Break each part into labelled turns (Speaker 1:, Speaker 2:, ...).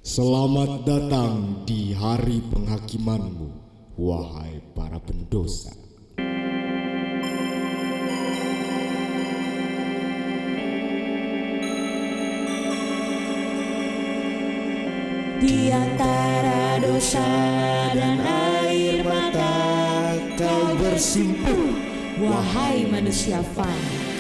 Speaker 1: Selamat datang di hari penghakimanmu, wahai para pendosa.
Speaker 2: Di antara dosa dan air mata kau bersimpuh, wahai manusia fana.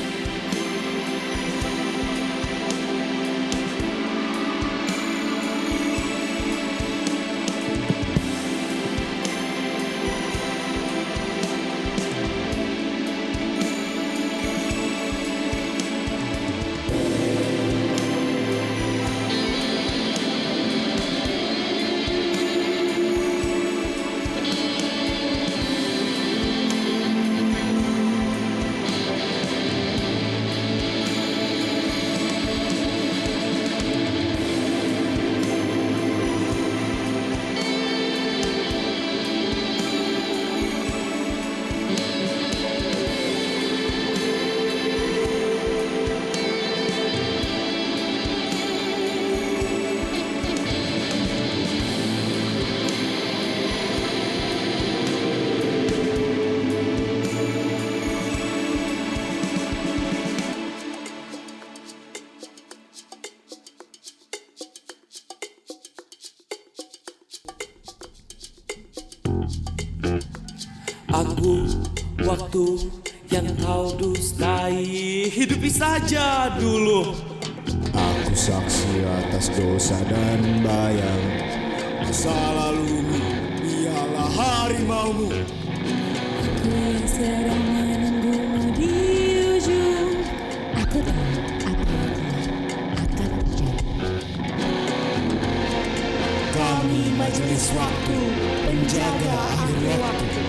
Speaker 3: Aku, waktu yang kau dustai, hidupi saja dulu.
Speaker 1: Aku saksi atas dosa dan bayang. Masa lalumu, biarlah harimaumu.
Speaker 2: Aku yang sedang menunggumu di ujung. Aku tahu apa yang akan terjadi.
Speaker 1: Kami majelis waktu, penjaga akhir waktu.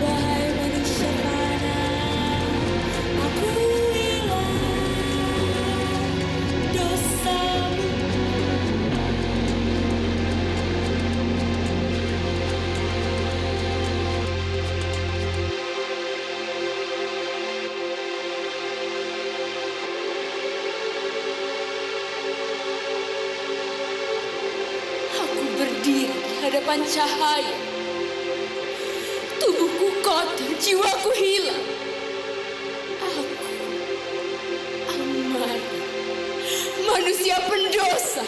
Speaker 2: Wahai manusia fana, aku hilang dosamu. Aku berdiri di hadapan cahaya. Tubuhku kotor, jiwaku hilang. Aku Amara, manusia pendosa.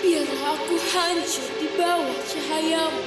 Speaker 2: Biarlah aku hancur di bawah cahayamu.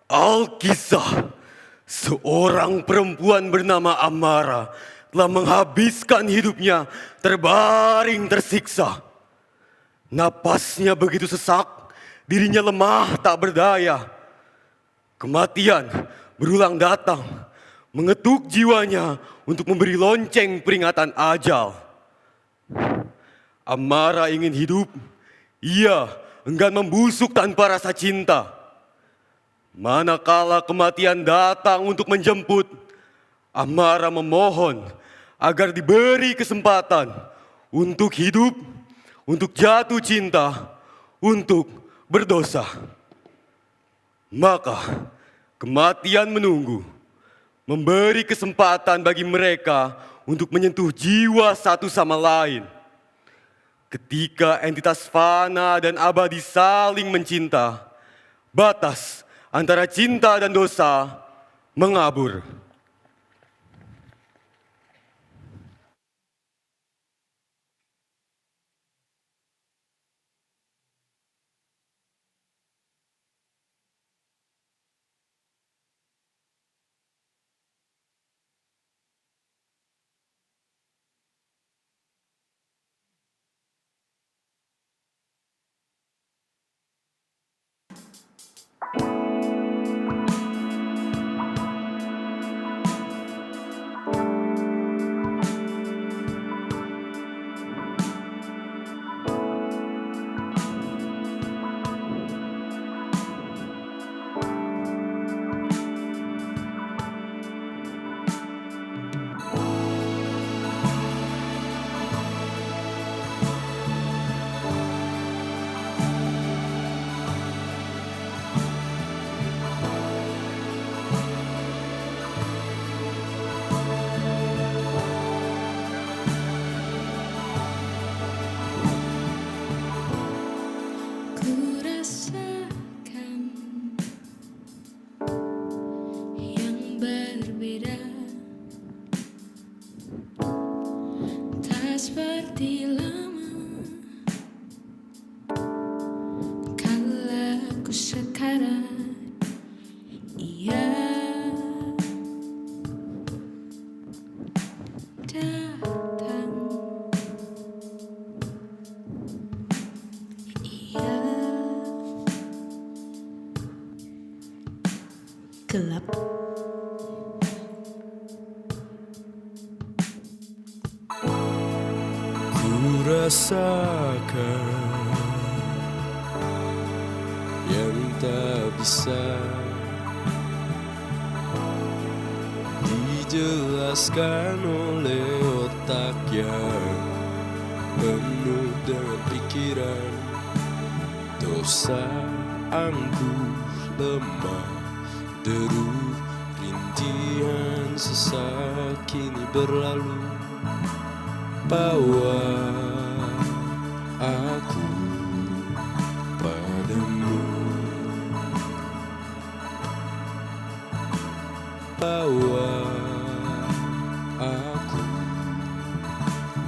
Speaker 3: Alkisah, seorang perempuan bernama Amara telah menghabiskan hidupnya terbaring tersiksa. Napasnya begitu sesak, dirinya lemah tak berdaya. Kematian berulang datang, mengetuk jiwanya untuk memberi lonceng peringatan ajal. Amara ingin hidup, ia enggan membusuk tanpa rasa cinta. Manakala kematian datang untuk menjemput, Amara memohon agar diberi kesempatan untuk hidup, untuk jatuh cinta, untuk berdosa. Maka kematian menunggu, memberi kesempatan bagi mereka untuk menyentuh jiwa satu sama lain. Ketika entitas fana dan abadi saling mencinta, batas antara cinta dan dosa mengabur.
Speaker 2: seperti lama kala ku sekarang ia datang, ia gelap.
Speaker 3: Ku rasakan yang tak bisa dijelaskan oleh otak yang penuh dengan pikiran. Dosa, angkuh, lemah, deru, rintihan sesak kini berlalu. Bawa aku padamu, bawa aku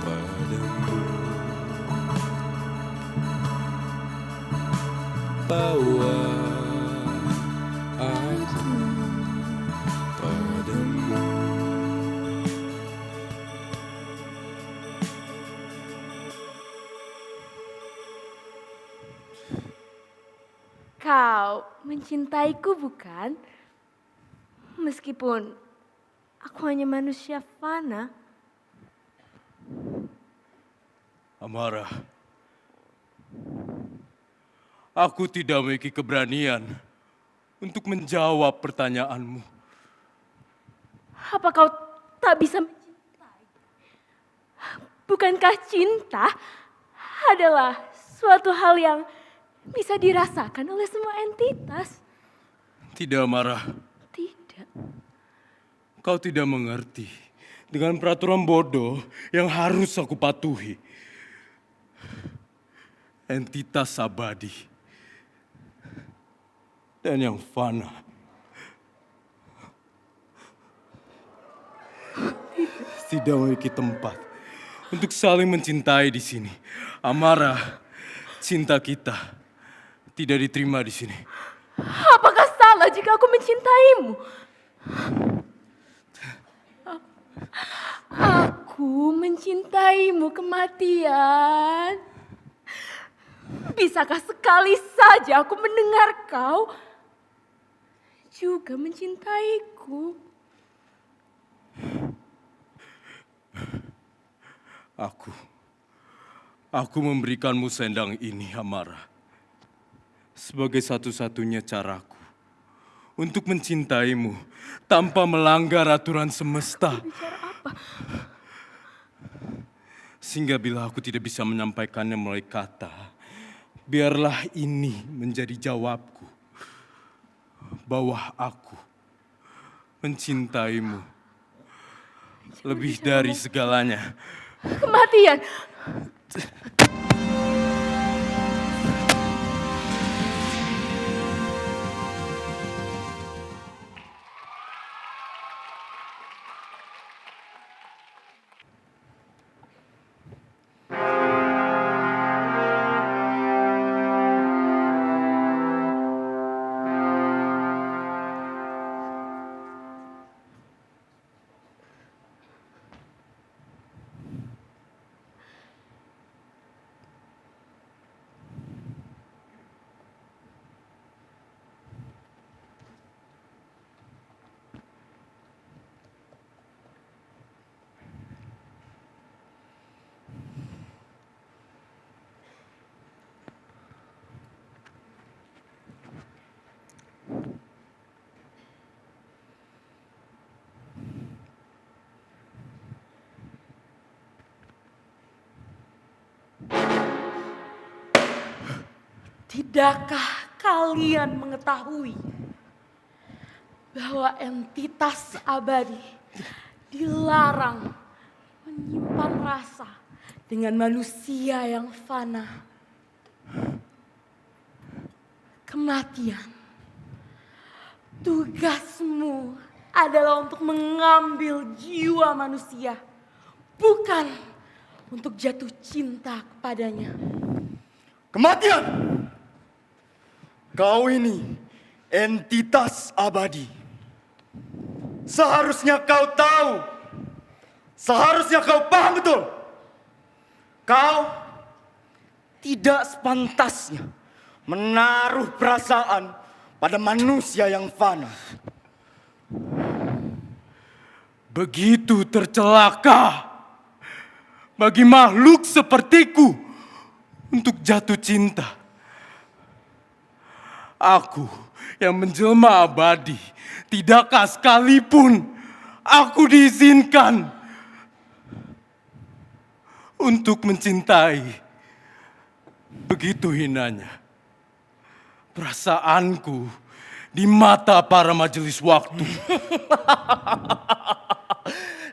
Speaker 3: padamu, bawa aku padamu.
Speaker 2: Kau mencintaiku bukan? Meskipun aku hanya manusia fana.
Speaker 3: Amara, aku tidak memiliki keberanian untuk menjawab pertanyaanmu.
Speaker 2: Apa kau tak bisa mencintai? Bukankah cinta adalah suatu hal yang bisa dirasakan oleh semua entitas?
Speaker 3: Tidak, Amara.
Speaker 2: Tidak.
Speaker 3: Kau tidak mengerti dengan peraturan bodoh yang harus aku patuhi. Entitas abadi dan yang fana tidak memiliki tempat untuk saling mencintai di sini. Amara, cinta kita tidak diterima di sini.
Speaker 2: Apakah salah jika aku mencintaimu? Aku mencintaimu kematian. Bisakah sekali saja aku mendengar kau juga mencintaiku?
Speaker 3: Aku memberikanmu selendang ini, Amara, sebagai satu-satunya caraku untuk mencintaimu tanpa melanggar aturan semesta.
Speaker 2: Bicara apa?
Speaker 3: Sehingga bila aku tidak bisa menyampaikannya melalui kata, biarlah ini menjadi jawabku bahwa aku mencintaimu lebih dari segalanya.
Speaker 2: Kematian. Tidakkah kalian mengetahui bahwa entitas abadi dilarang menyimpan rasa dengan manusia yang fana? Kematian, tugasmu adalah untuk mengambil jiwa manusia, bukan untuk jatuh cinta kepadanya.
Speaker 4: Kematian! Kau ini entitas abadi. Seharusnya kau tahu. Seharusnya kau paham betul. Kau tidak sepantasnya menaruh perasaan pada manusia yang fana.
Speaker 3: Begitu tercelaka bagi makhluk sepertiku untuk jatuh cinta. Aku yang menjelma abadi, tidakkah sekalipun aku diizinkan untuk mencintai? Begitu hinanya perasaanku di mata para majelis waktu.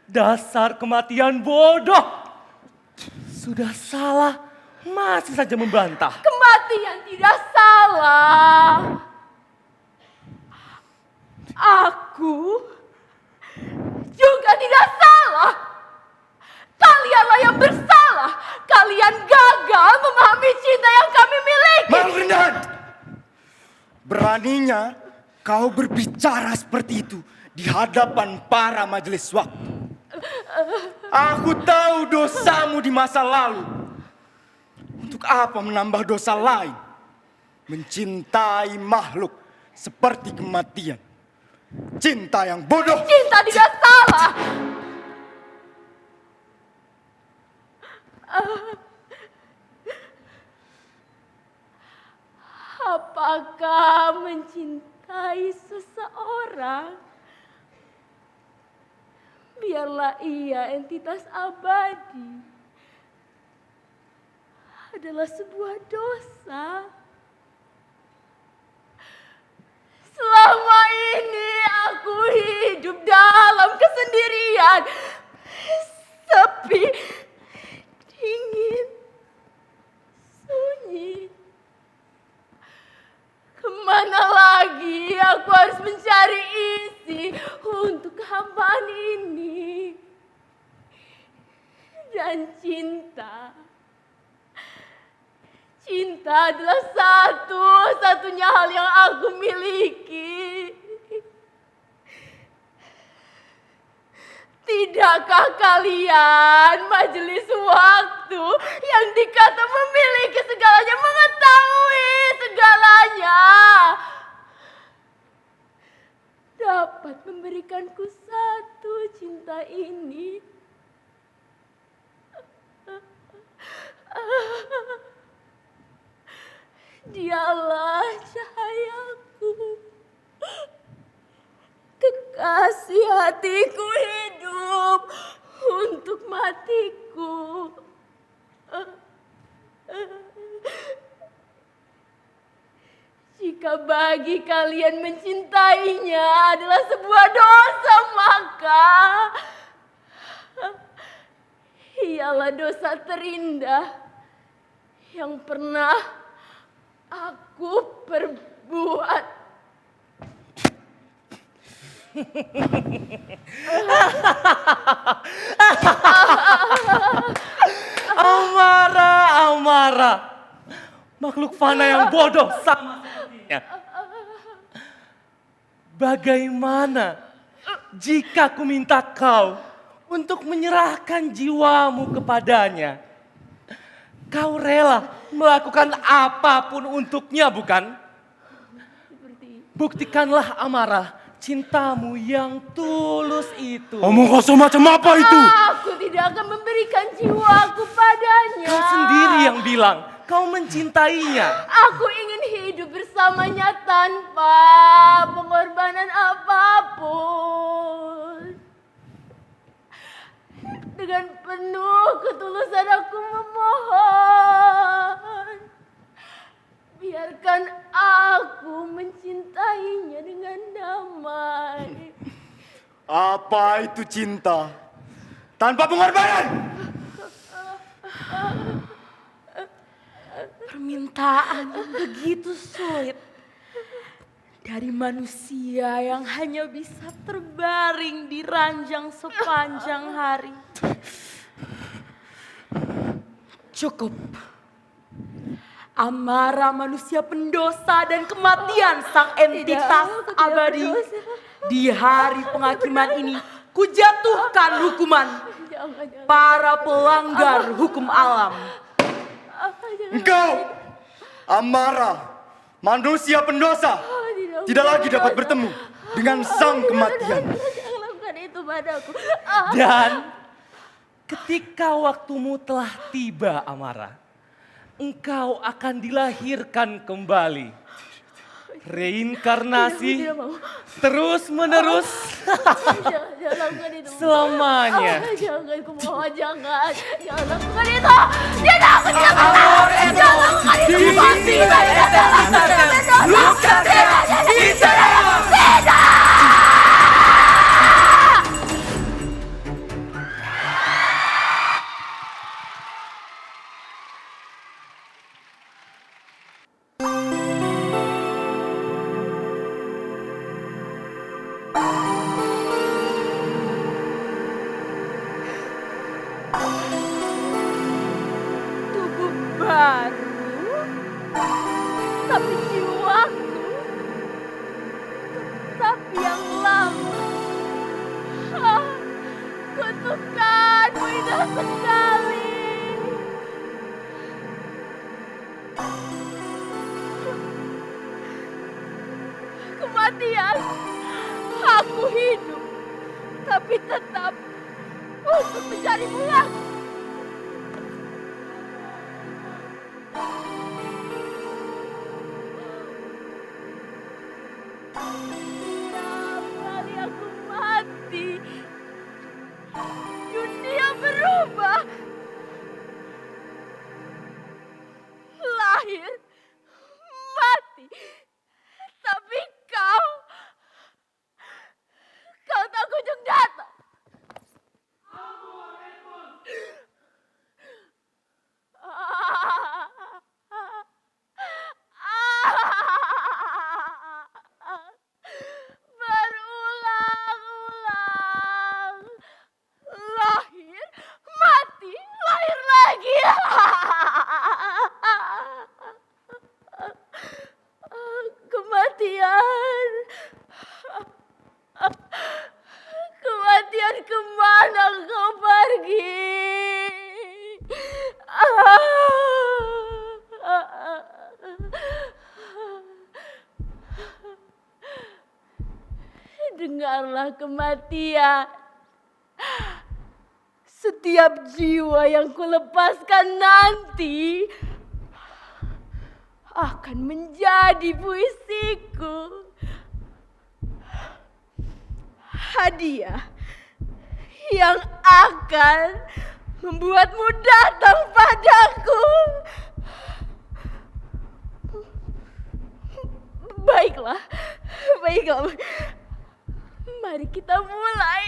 Speaker 5: Dasar kematian bodoh. Sudah salah, masih saja membantah.
Speaker 2: Kematian tidak salah. Aku juga tidak salah. Kalianlah yang bersalah. Kalian gagal memahami cinta yang kami miliki.
Speaker 4: Mangrindan! Beraninya kau berbicara seperti itu di hadapan para majelis waktu. Aku tahu dosamu di masa lalu. Untuk apa menambah dosa lain? Mencintai makhluk seperti kematian. Cinta yang bodoh.
Speaker 2: Cinta tidak salah. Apakah mencintai seseorang, biarlah ia entitas abadi, adalah sebuah dosa? Selama ini aku hidup dalam kesendirian, sepi, dingin, sunyi. Kemana lagi aku harus mencari isi untuk kehambaan ini? Dan cinta. Cinta adalah satu-satunya hal yang aku miliki. Tidakkah kalian, majelis waktu, yang dikata memiliki segalanya, mengetahui segalanya, dapat memberikanku satu cinta ini? Dialah cahayaku, kekasih hatiku, hidup untuk matiku. Jika bagi kalian mencintainya adalah sebuah dosa, maka ialah dosa terindah yang pernah aku perbuat.
Speaker 5: Amarah. Makhluk fana yang bodoh sama sepertinya. Bagaimana jika ku minta kau untuk menyerahkan jiwamu kepadanya? Kau rela melakukan apapun untuknya, bukan? Buktikanlah amarah, cintamu yang tulus itu.
Speaker 3: Omong kosong macam apa itu?
Speaker 2: Aku tidak akan memberikan jiwaku padanya.
Speaker 5: Kau sendiri yang bilang kau mencintainya.
Speaker 2: Aku ingin hidup bersamanya tanpa pengorbanan apapun. Dengan penuh ketulusan aku memohon, biarkan aku mencintainya dengan damai.
Speaker 4: Apa itu cinta tanpa pengorbanan?
Speaker 2: Permintaan yang begitu sulit dari manusia yang hanya bisa terbaring di ranjang sepanjang hari.
Speaker 6: Cukup. Amarah manusia pendosa dan kematian sang entitas
Speaker 2: aku tidak
Speaker 6: abadi.
Speaker 2: berdosa.
Speaker 6: Di hari penghakiman ini, kujatuhkan hukuman
Speaker 2: Jangan.
Speaker 6: para pelanggar hukum alam.
Speaker 4: Engkau, Amara, manusia pendosa, tidak lagi dapat bertemu dengan sang kematian.
Speaker 2: Jangan lakukan itu padaku.
Speaker 5: Dan ketika waktumu telah tiba, Amara, engkau akan dilahirkan kembali. Reinkarnasi
Speaker 2: Tidak mau.
Speaker 5: terus menerus
Speaker 2: Jangan lakukan itu.
Speaker 5: selamanya.
Speaker 2: Jangan, aku mohon, jangan. Jangan lakukan itu. Tidak, aku tidak mau. Jangan lakukan itu. Pasti saya tidak berdosa. Tidak. Tubuh baru, tapi jiwaku tetap yang lama. Kutukanmu indah sekali. Kematian, aku hidup, tapi tetap untuk mencarimu lagi. Setiap kali aku mati, dunia berubah. Lahir, mati, tapi kau tak kunjung datang. Berulang-ulang. Lahir, mati, lahir lagi. Kematian. Kematian, kemana kau pergi? Dengarlah kematian. Setiap jiwa yang kulepaskan nanti akan menjadi puisiku. Hadiah yang akan membuatmu datang padaku. Baiklah, baiklah. Mari kita mulai.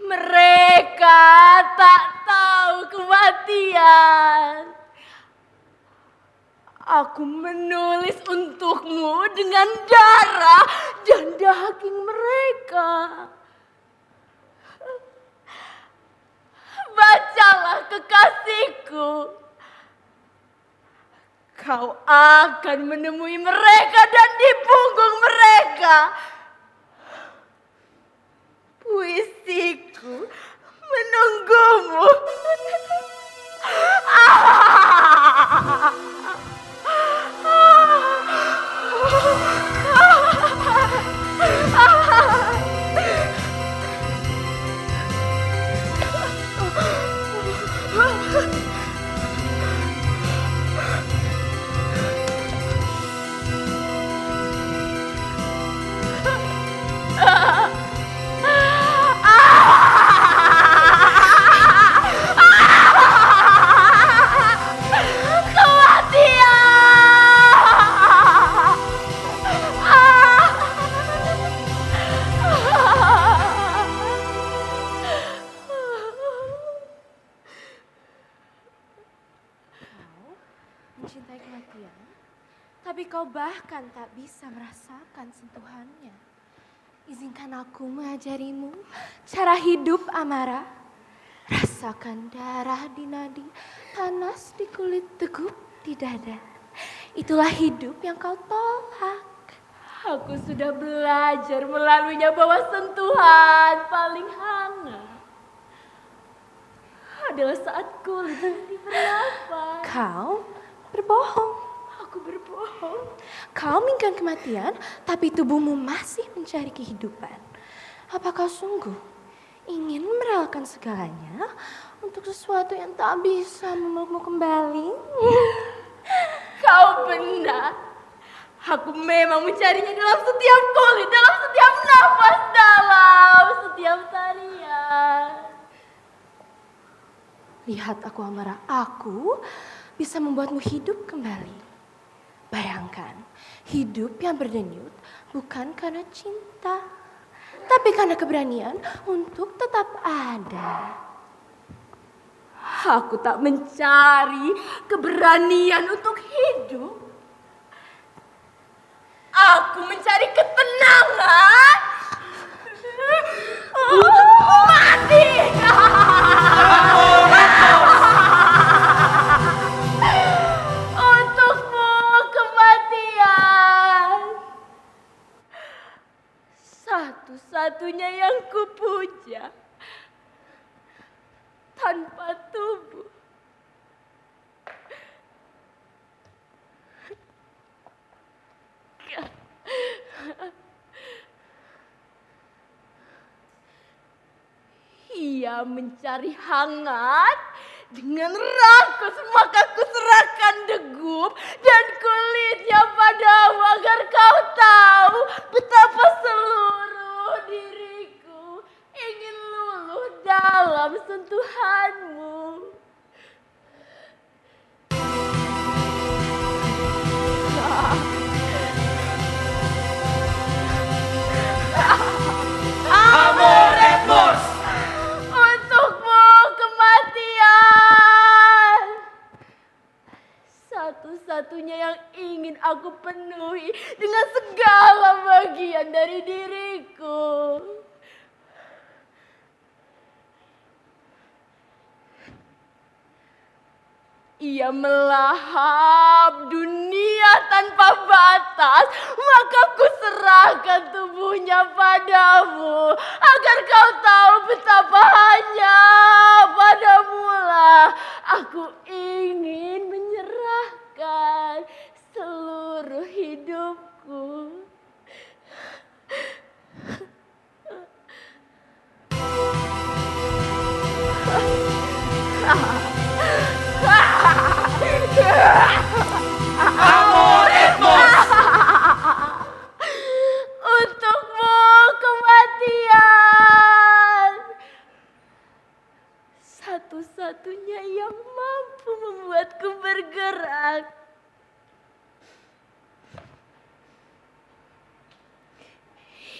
Speaker 2: Mereka tak tahu kematian. Aku menulis untukmu dengan darah dan daging mereka. Bacalah kekasihku. Kau akan menemui mereka dan di punggung mereka puisiku menunggumu.
Speaker 7: Mencintai kematian, tapi kau bahkan tak bisa merasakan sentuhannya. Izinkan aku mengajarimu cara hidup Amara. Rasakan darah di nadi, panas di kulit, tegup di dada. Itulah hidup yang kau tolak.
Speaker 2: Aku sudah belajar melaluinya bahwa sentuhan paling hangat adalah saat kulit diperlapas.
Speaker 7: Kau berbohong.
Speaker 2: Aku berbohong.
Speaker 7: Kau menginginkan kematian, tapi tubuhmu masih mencari kehidupan. Apa kau sungguh ingin merelakan segalanya untuk sesuatu yang tak bisa memelukmu kembali?
Speaker 2: Kau benar. Aku memang mencarinya dalam setiap kulit, dalam setiap nafas, dalam setiap tarian.
Speaker 7: Lihat aku Amara, aku bisa membuatmu hidup kembali. Bayangkan, hidup yang berdenyut bukan karena cinta, tapi karena keberanian untuk tetap ada.
Speaker 2: Aku tak mencari keberanian untuk hidup. Aku mencari ketenangan untuk mati. Untukmu kematian. Satu-satunya yang kupuja tanpa tubuh. Ia mencari hangat dengan rakus, maka kuserahkan degup dan kulitnya padamu agar kau tahu betapa seluruh diriku ingin luluh dalam sentuhanmu.
Speaker 5: Amorebos!
Speaker 2: Untukmu kematian. Satu-satunya yang ingin aku penuhi dengan segala bagian dari diriku. Ia melahap dunia tanpa batas, maka ku serahkan tubuhnya padamu agar kau tahu betapa hanya padamulah aku ingin menyerahkan seluruh hidupku. Untukmu kematian. Satu-satunya yang mampu membuatku bergerak.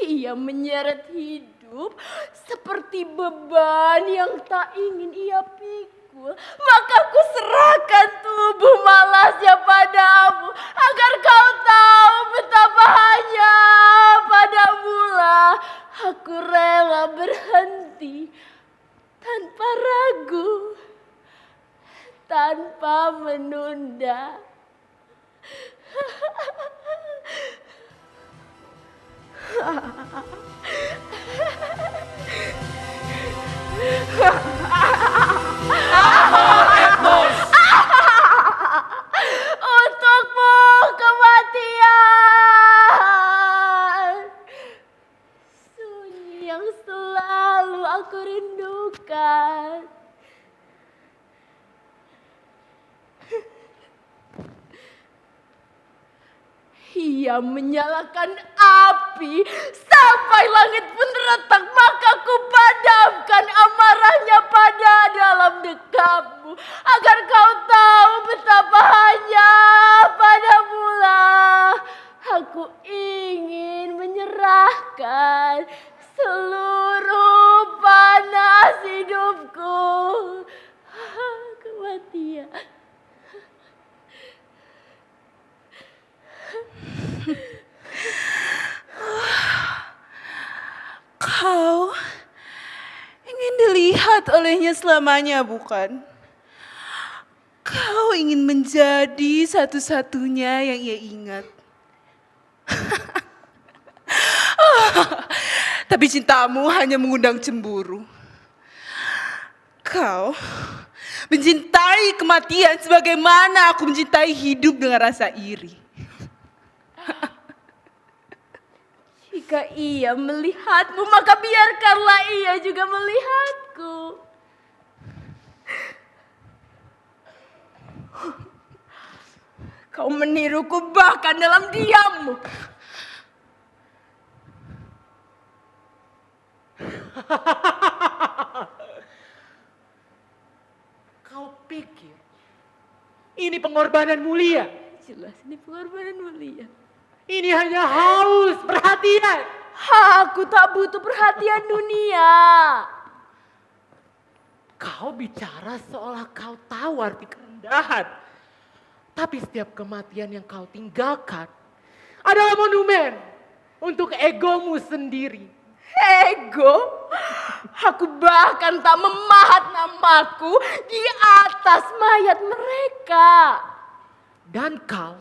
Speaker 2: Ia menyeret hidup hidup seperti beban yang tak ingin ia pikul, maka ku serahkan tubuh malasnya padamu, agar kau tahu betapa hanya padamulah aku rela berhenti tanpa ragu, tanpa menunda. Untukmu kematian, sunyi yang selalu aku rindukan. Ia menyalakan api sampai langit pun retak, maka ku padamkan amarahnya pada dalam dekapmu, agar kau tahu betapa hanya padamulah aku ingin menyerahkan seluruh panas hidupku. Kematian.
Speaker 6: Kau ingin dilihat olehnya selamanya, bukan? Kau ingin menjadi satu-satunya yang ia ingat. Tapi cintamu hanya mengundang cemburu. Kau mencintai kematian sebagaimana aku mencintai hidup dengan rasa iri.
Speaker 2: Jika ia melihatmu, maka biarkanlah ia juga melihatku. Kau meniruku bahkan dalam diammu.
Speaker 5: Kau pikir ini pengorbanan mulia?
Speaker 2: Jelas ini pengorbanan mulia.
Speaker 5: Ini hanya haus perhatian.
Speaker 2: Aku tak butuh perhatian dunia.
Speaker 5: Kau bicara seolah kau tahu arti kerendahan. Tapi setiap kematian yang kau tinggalkan adalah monumen untuk egomu sendiri.
Speaker 2: Ego? Aku bahkan tak memahat namaku di atas mayat mereka.
Speaker 5: Dan kau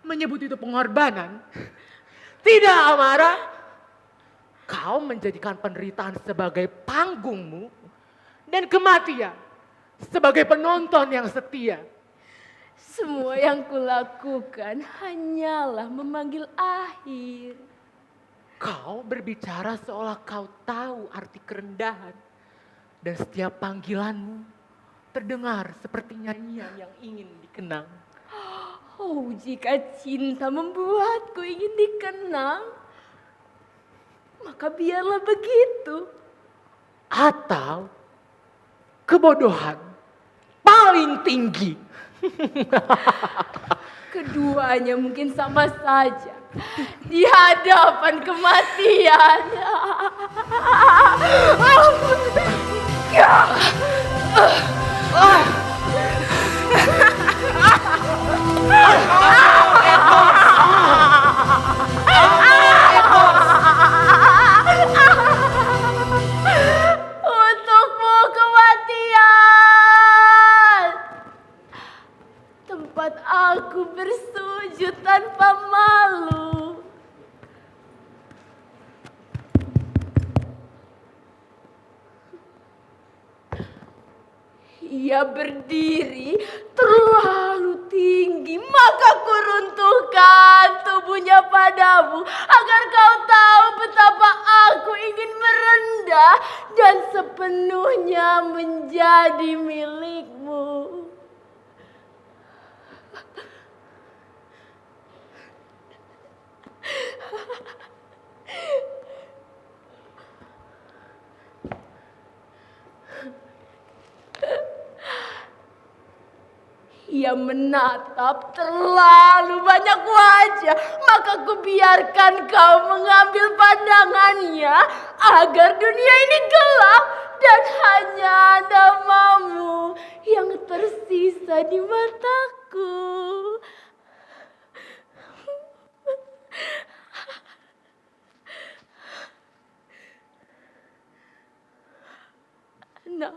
Speaker 5: menyebut itu pengorbanan? Tidak, Amara. Kau menjadikan penderitaan sebagai panggungmu dan kematian sebagai penonton yang setia.
Speaker 2: Semua yang kulakukan hanyalah memanggil akhir.
Speaker 5: Kau berbicara seolah kau tahu arti kerendahan. Dan setiap panggilanmu terdengar seperti nyanyian yang ingin dikenang.
Speaker 2: Oh, jika cinta membuatku ingin dikenang, maka biarlah begitu.
Speaker 5: Atau kebodohan paling tinggi.
Speaker 2: Keduanya mungkin sama saja di hadapan kematian. Untukmu kematian, tempat aku bersujud tanpa malu. Ia berdiri terlalu tinggi, maka ku runtuhkan tubuhnya padamu, agar kau tahu betapa aku ingin merendah dan sepenuhnya menjadi milikmu. Ia menatap terlalu banyak wajah, maka aku biarkan kau mengambil pandangannya agar dunia ini gelap dan hanya namamu yang tersisa di mataku. Enam.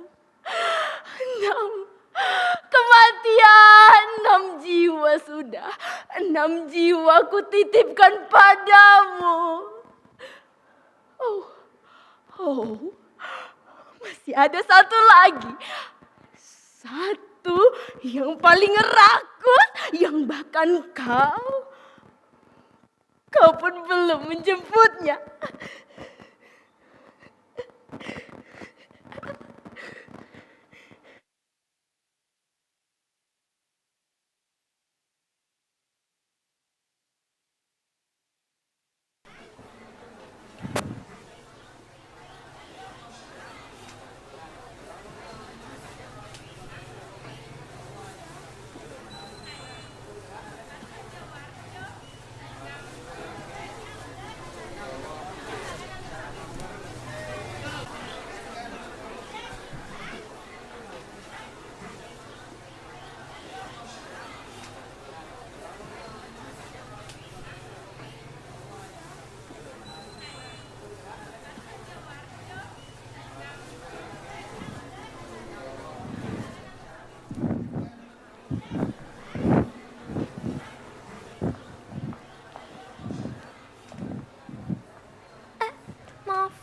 Speaker 2: Kematian 6 jiwa sudah. 6 jiwa ku titipkan padamu. Oh, masih ada satu lagi. Satu yang paling rakus, yang bahkan kau pun belum menjemputnya.
Speaker 7: Maaf.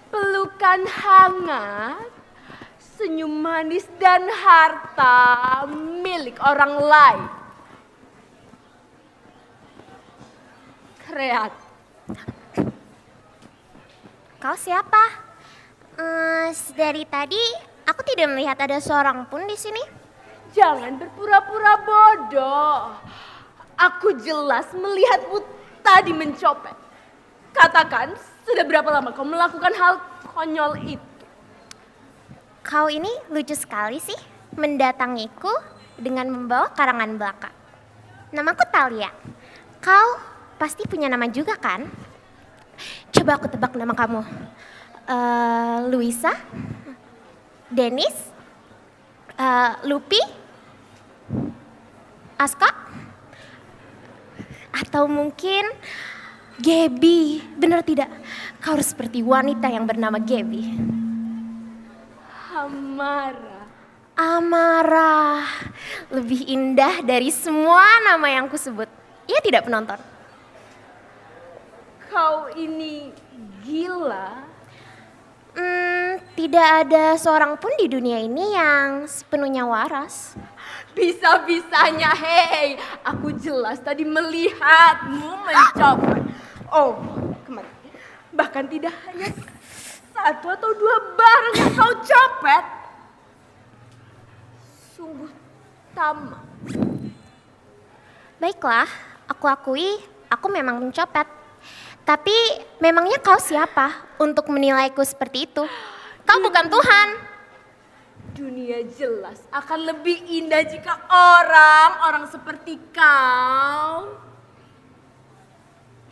Speaker 2: Pelukan hangat, senyum manis dan harta milik orang lain. Kreatif.
Speaker 7: Kau siapa? Dari tadi aku tidak melihat ada seorang pun di sini.
Speaker 2: Jangan berpura-pura bodoh. Aku jelas melihatmu tadi mencopet. Katakan, sudah berapa lama kau melakukan hal konyol itu?
Speaker 7: Kau ini lucu sekali sih, mendatangiku dengan membawa karangan belaka. Namaku Talia. Kau pasti punya nama juga kan? Coba aku tebak nama kamu. Luisa? Dennis? Lupi? Aska? Atau mungkin Gaby? Benar tidak? Kau harus seperti wanita yang bernama Gaby. Amara. Lebih indah dari semua nama yang kusebut. Iya tidak penonton?
Speaker 2: Kau ini gila.
Speaker 7: Tidak ada seorang pun di dunia ini yang sepenuhnya waras.
Speaker 2: Bisa-bisanya, hei, aku jelas tadi melihatmu mencopet. Oh, kemarin. Bahkan tidak hanya 1 atau 2 barang yang kau copet. Sungguh tamak.
Speaker 7: Baiklah, aku akui aku memang mencopet. Tapi memangnya kau siapa untuk menilaiku seperti itu? Kau bukan Tuhan.
Speaker 2: Dunia jelas akan lebih indah jika orang-orang seperti kau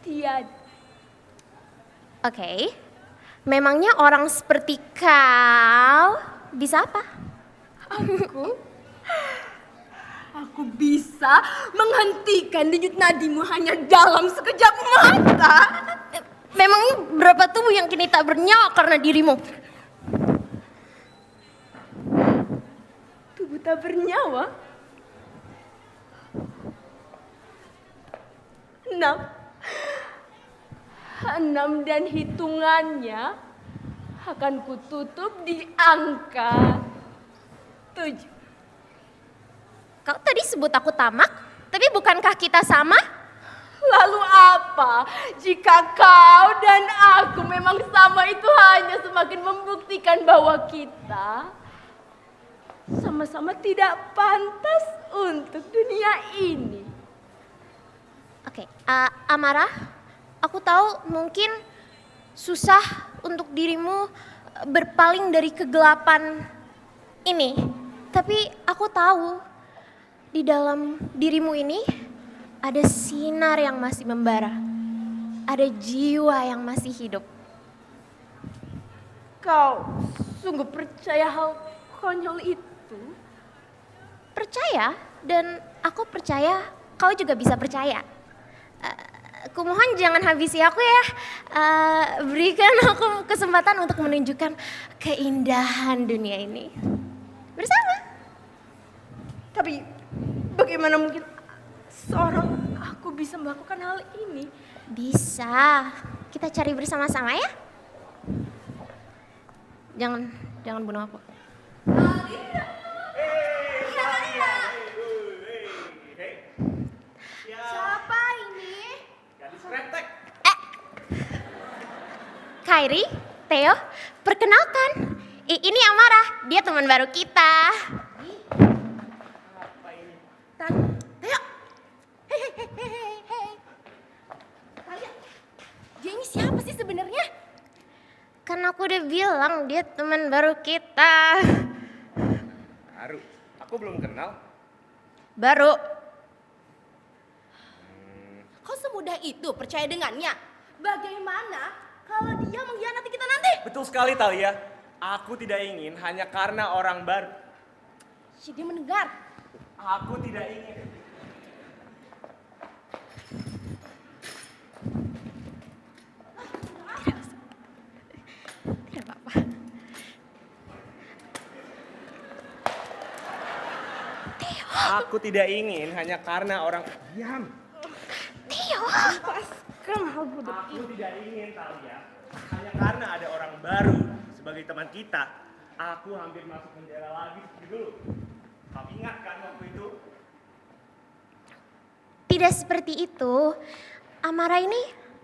Speaker 2: tiada.
Speaker 7: Oke, memangnya orang seperti kau bisa apa?
Speaker 2: Aku bisa menghentikan denyut nadimu hanya dalam sekejap mata.
Speaker 7: Memangnya berapa tubuh yang kini tak bernyawa karena dirimu?
Speaker 2: Tubuh tak bernyawa? 6. 6 dan hitungannya akan kututup di angka 7.
Speaker 7: Kau tadi sebut aku tamak, tapi bukankah kita sama?
Speaker 2: Lalu apa? Jika kau dan aku memang sama, itu hanya semakin membuktikan bahwa kita sama-sama tidak pantas untuk dunia ini.
Speaker 7: Oke, Amara, aku tahu mungkin susah untuk dirimu berpaling dari kegelapan ini. Tapi aku tahu di dalam dirimu ini ada sinar yang masih membara. Ada jiwa yang masih hidup.
Speaker 2: Kau sungguh percaya hal konyol itu?
Speaker 7: Percaya, dan aku percaya kau juga bisa percaya. Kumohon jangan habisi aku ya. Berikan aku kesempatan untuk menunjukkan keindahan dunia ini. Bersama.
Speaker 2: Tapi bagaimana mungkin seorang aku bisa melakukan hal ini?
Speaker 7: Bisa. Kita cari bersama-sama ya. Jangan bunuh aku.
Speaker 2: Siapa ini?
Speaker 7: Kairi, Theo, perkenalkan. Ini Amara, dia teman baru kita.
Speaker 2: Theo. Hei. Talia, dia ini siapa sih sebenarnya?
Speaker 7: Kan aku udah bilang dia teman baru kita.
Speaker 8: Baru, aku belum kenal.
Speaker 7: Baru.
Speaker 2: Kau semudah itu percaya dengannya? Bagaimana kalau dia mengkhianati kita nanti?
Speaker 8: Betul sekali Talia, aku tidak ingin hanya karena orang baru.
Speaker 2: Si dia mendengar.
Speaker 8: Aku tidak ingin.
Speaker 7: Tidak apa-apa.
Speaker 8: Aku tidak ingin hanya karena orang. Diam.
Speaker 7: Theo.
Speaker 2: Lepaskan hal bodoh
Speaker 8: Aku tidak ingin Talia hanya karena ada orang baru sebagai teman kita. Aku hampir masuk penjara lagi seperti dulu. Kau ingat kan waktu itu?
Speaker 7: Tidak seperti itu. Amara ini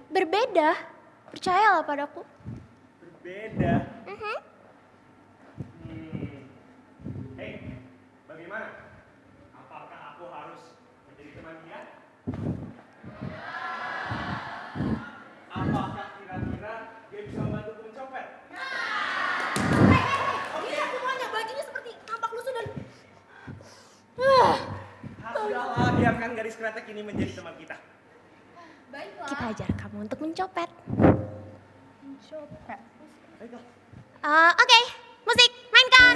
Speaker 7: berbeda. Percayalah padaku.
Speaker 8: Berbeda. Hei, bagaimana? Apakah aku harus menjadi teman dia? Apakah kira-kira dia bisa membantuku mencopet?
Speaker 2: Lihat semuanya, bajunya seperti tampak lusuh dan...
Speaker 8: Sudahlah, biarkan gadis kretek ini menjadi teman kita.
Speaker 2: Baiklah.
Speaker 7: Kita ajar kamu untuk mencopet.
Speaker 2: Mencopet.
Speaker 7: Oke, musik, mainkan.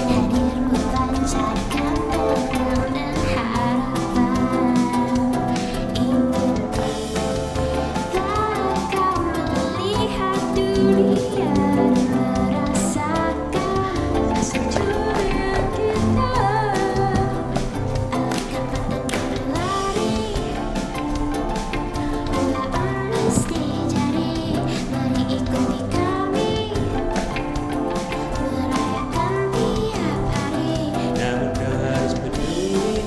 Speaker 7: Hadirmu pancarkan tenang dan harapan. Ingin kau melihat dunia dan merasakan sejuria kita akan patah berlari. Bila mesti jadi, mari ikuti kami merayakan tiap hari.
Speaker 9: Namun kau harus peduli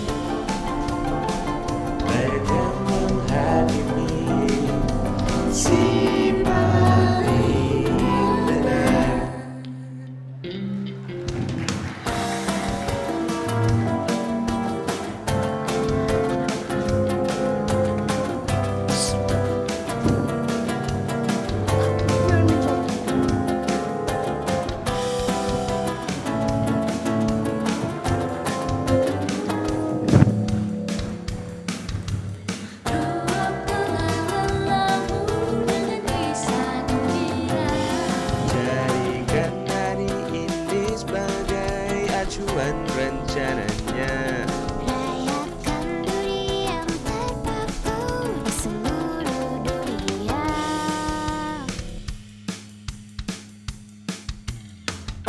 Speaker 9: pada menghakimi si paling benar. Jadikan hari ini sebagai acuan rencananya.
Speaker 7: Rayakan durian terpaku di seluruh dunia.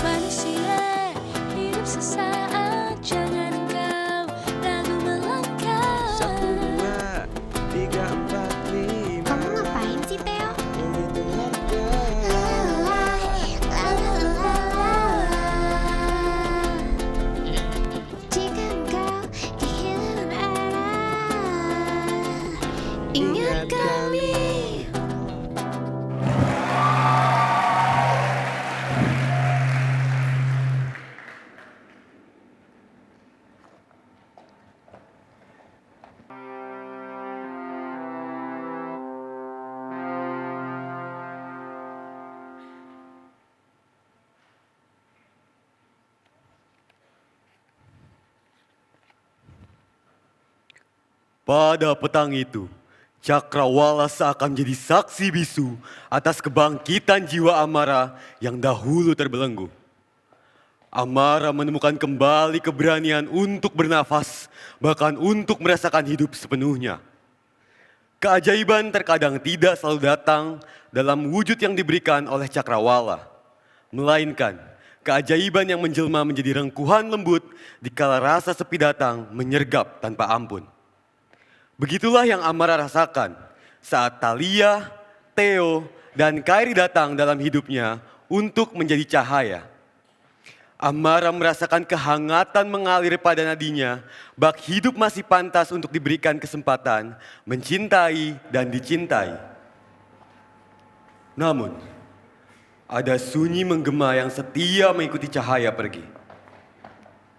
Speaker 10: Manusia hidup sesaat, jangan kau ragu melangkah.
Speaker 9: 1, 2, 3, 4, 5.
Speaker 7: Kamu ngapain sih, Theo?
Speaker 9: Menghitung harga.
Speaker 7: Jika engkau kehilangan arah, ingat kami.
Speaker 3: Pada petang itu, Cakrawala seakan menjadi saksi bisu atas kebangkitan jiwa Amara yang dahulu terbelenggu. Amara menemukan kembali keberanian untuk bernafas, bahkan untuk merasakan hidup sepenuhnya. Keajaiban terkadang tidak selalu datang dalam wujud yang diberikan oleh Cakrawala, melainkan keajaiban yang menjelma menjadi rengkuhan lembut dikala rasa sepi datang menyergap tanpa ampun. Begitulah yang Amara rasakan saat Thalia, Theo, dan Kairi datang dalam hidupnya untuk menjadi cahaya. Amara merasakan kehangatan mengalir pada nadinya, bak hidup masih pantas untuk diberikan kesempatan mencintai dan dicintai. Namun, ada sunyi menggema yang setia mengikuti cahaya pergi.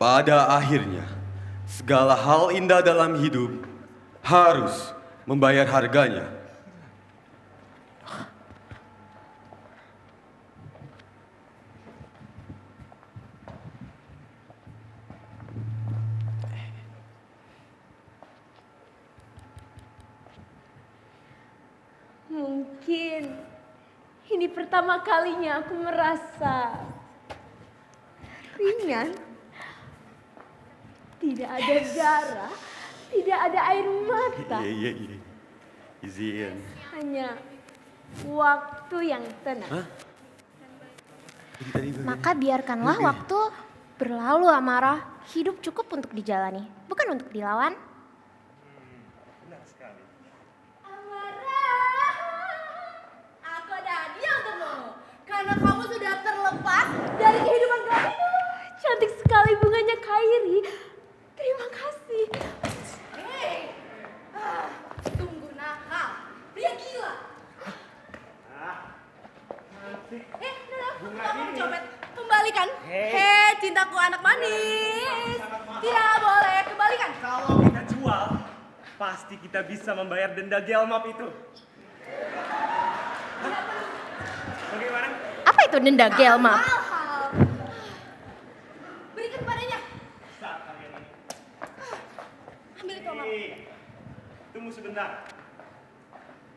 Speaker 3: Pada akhirnya, segala hal indah dalam hidup harus membayar harganya.
Speaker 2: Mungkin ini pertama kalinya aku merasa ringan. Tidak ada darah, tidak ada air mata.
Speaker 3: Iya. Izin.
Speaker 2: Hanya waktu yang tenang.
Speaker 7: Maka biarkanlah waktu berlalu, Amara. Hidup cukup untuk dijalani, bukan untuk dilawan.
Speaker 8: Benar sekali.
Speaker 2: Amara, aku ada hadiah untukmu. Karena kamu sudah terlepas dari kehidupan kami. Cantik sekali bunganya Kairi. Terima kasih. Hei, sungguh nakal. Pria gila.
Speaker 8: Cantik.
Speaker 2: Nana, kamu mencopet. Kembalikan. Hei, cintaku anak manis. Tidak boleh, kembalikan.
Speaker 8: Kalau kita jual, pasti kita bisa membayar denda Gelmap itu. Bagaimana?
Speaker 7: Apa itu denda Gelma?
Speaker 2: Mahal. Berikan padanya.
Speaker 8: Saat kalian ini.
Speaker 2: Ambil itu, Mama.
Speaker 8: Tunggu sebentar.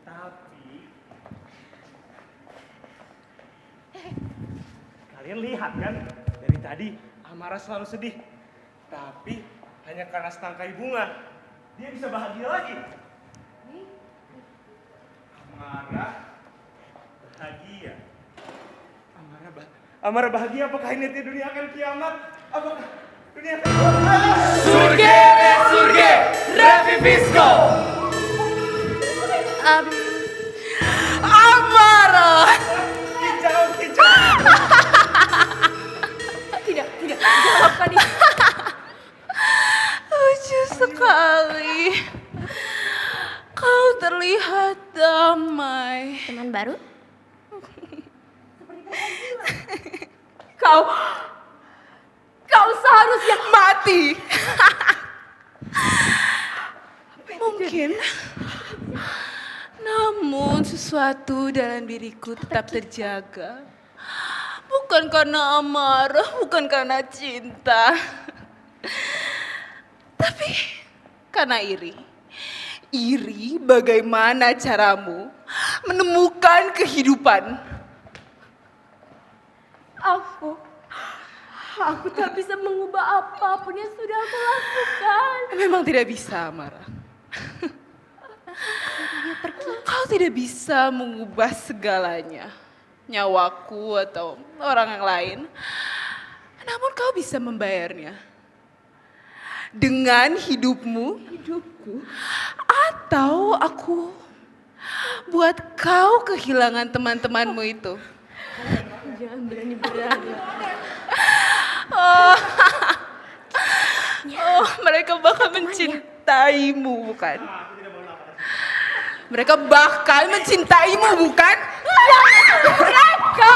Speaker 8: Tapi kalian lihat kan, dari tadi Amara selalu sedih. Tapi hanya karena setangkai bunga, dia bisa bahagia lagi. Amara bahagia. Amara bahagia, apakah ini dunia akan kiamat? Apakah dunia akan
Speaker 5: Surge, surge, Revivisco. Amara.
Speaker 8: Kicau.
Speaker 2: Tidak, jawabkan itu.
Speaker 6: Lucu sekali. Kau terlihat damai.
Speaker 7: Teman baru?
Speaker 2: Kau seharusnya
Speaker 6: Mati. Mungkin. Namun sesuatu dalam diriku tetap terjaga. Bukan karena amarah, bukan karena cinta. Tapi karena iri. Iri bagaimana caramu menemukan kehidupan.
Speaker 2: Aku tak bisa mengubah apapun yang sudah aku lakukan.
Speaker 6: Memang tidak bisa, Amara. Kau tidak bisa mengubah segalanya. Nyawaku atau orang yang lain. Namun kau bisa membayarnya. Dengan hidupmu. Hidupku. Atau aku buat kau kehilangan teman-temanmu itu.
Speaker 2: Jangan berani-berani.
Speaker 6: Oh, mereka bahkan mencintaimu, bukan? Mereka bahkan mencintaimu, bukan?
Speaker 2: Mereka!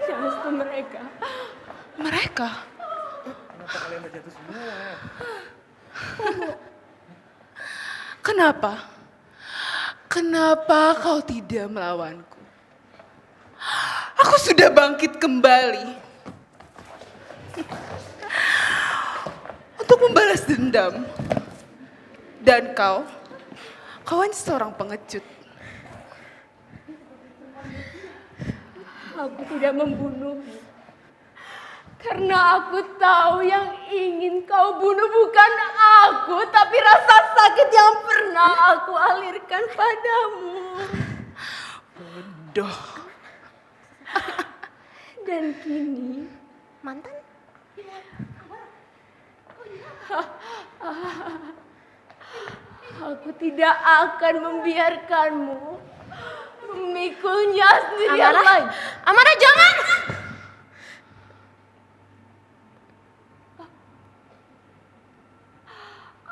Speaker 2: Jangan sentuh mereka.
Speaker 6: Mereka?
Speaker 8: Kenapa kalian berjatuh semua?
Speaker 6: Kenapa? Kenapa kau tidak melawanku? Aku sudah bangkit kembali. untuk membalas dendam. Dan kau hanya seorang pengecut.
Speaker 2: Aku tidak membunuhmu. Karena aku tahu yang ingin kau bunuh bukan aku, tapi rasa sakit yang pernah aku alirkan padamu.
Speaker 6: Bodoh.
Speaker 2: Dan kini,
Speaker 7: Mantan?
Speaker 2: aku tidak akan membiarkanmu memikulnya sendirian
Speaker 7: Amara?
Speaker 2: lagi.
Speaker 7: Amara jangan!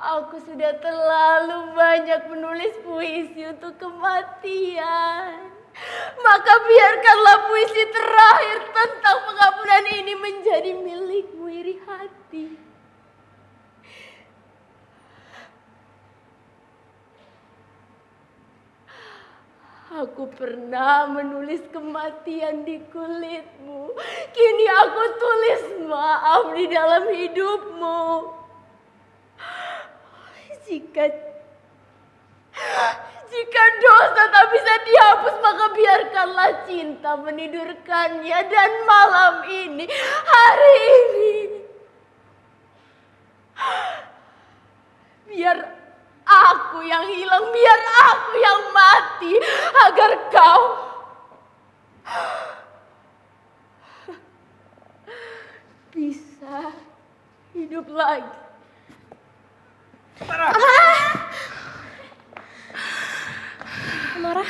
Speaker 2: Aku sudah terlalu banyak menulis puisi untuk kematian. Maka biarkanlah puisi terakhir tentang pengampunan ini menjadi milikmu, iri hati. Aku pernah menulis kematian di kulitmu. Kini aku tulis maaf di dalam hidupmu. Jika dosa tak bisa dihapus, maka biarkanlah cinta menidurkannya. Dan malam ini, hari ini, biar aku yang hilang, biar aku yang mati, agar kau bisa hidup lagi.
Speaker 7: Amara?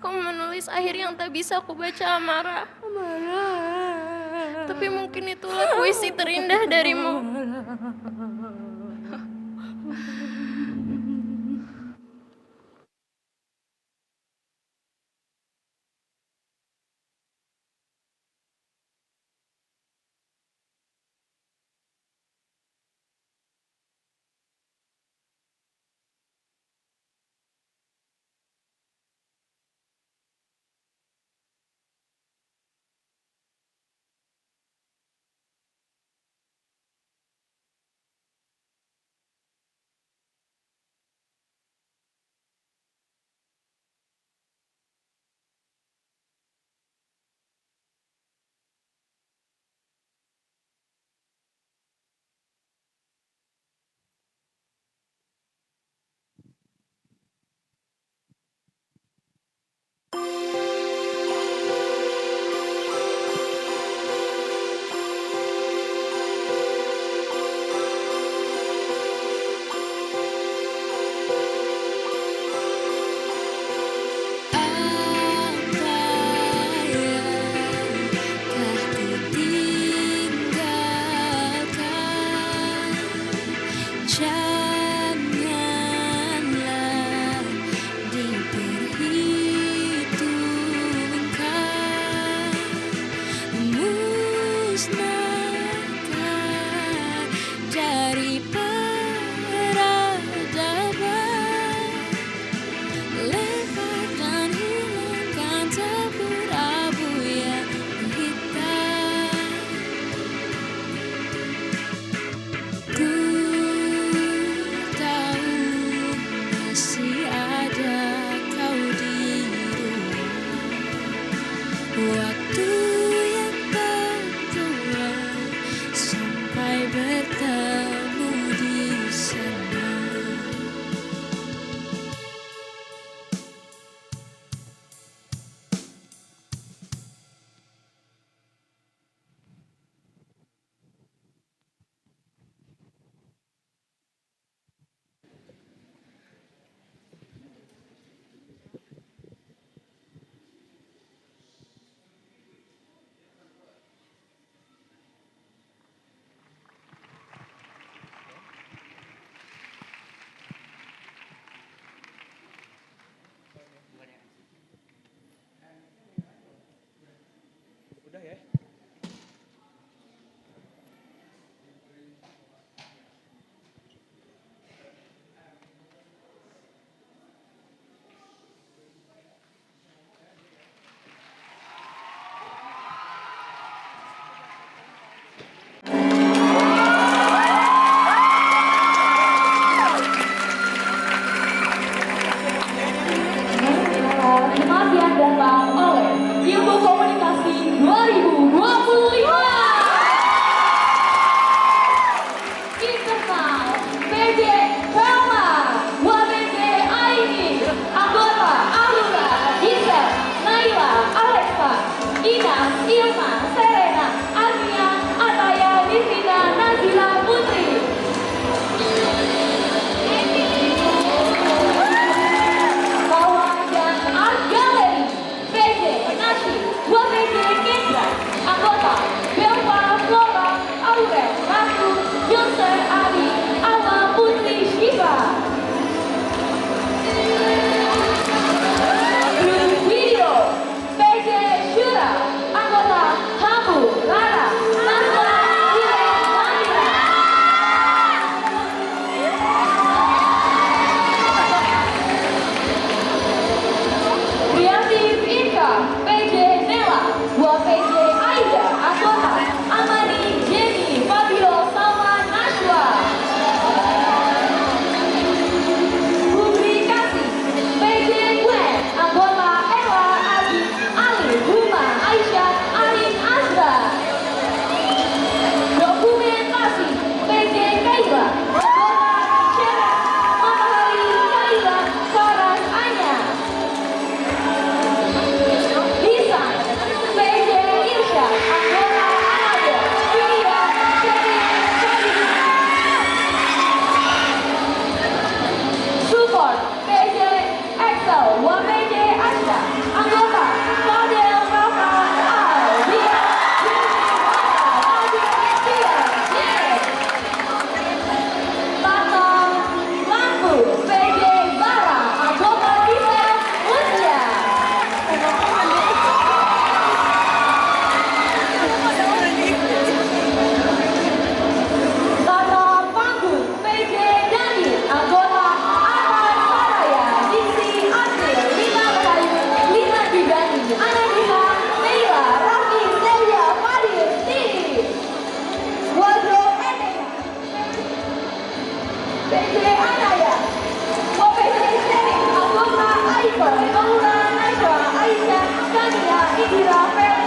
Speaker 7: Kau menulis akhir yang tak bisa aku baca, Amara. Tapi mungkin itulah puisi terindah darimu.
Speaker 2: Anaya, Profesor Seri, Abdullah Aibar, Maula Najwa, Aisyah, Kania, Indira, Ferdi,